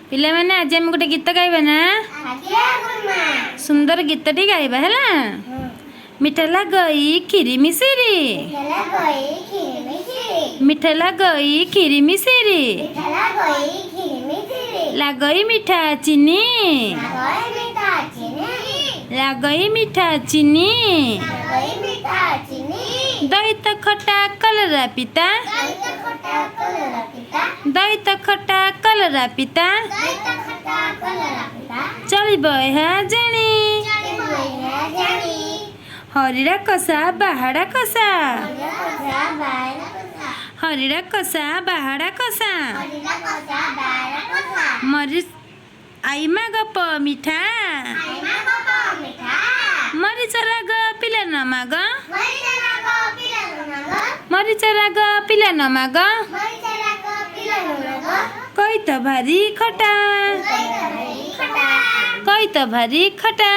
पिला मैंने आज हम गोटे गीत गाइबा ना सुंदर गीतटी गाइबा हैला। मिठा लगई खीरी मिश्री मिठा लगई खीरी मिश्री लगई मीठा चीनी लगई मीठा चीनी दही तो खट्टा कलरा पिता दही तो खट्टा कलरा पिता चलिब है जानी हरिरा कसा बाहरा कसा हरिरा कसा बाहरा कसा मरी आईमा गप मिठा मरीचरा ग पिला नमाग मरीचरा ग पिला नमाग कोई तो भारी खटा कोई तो भारी खटा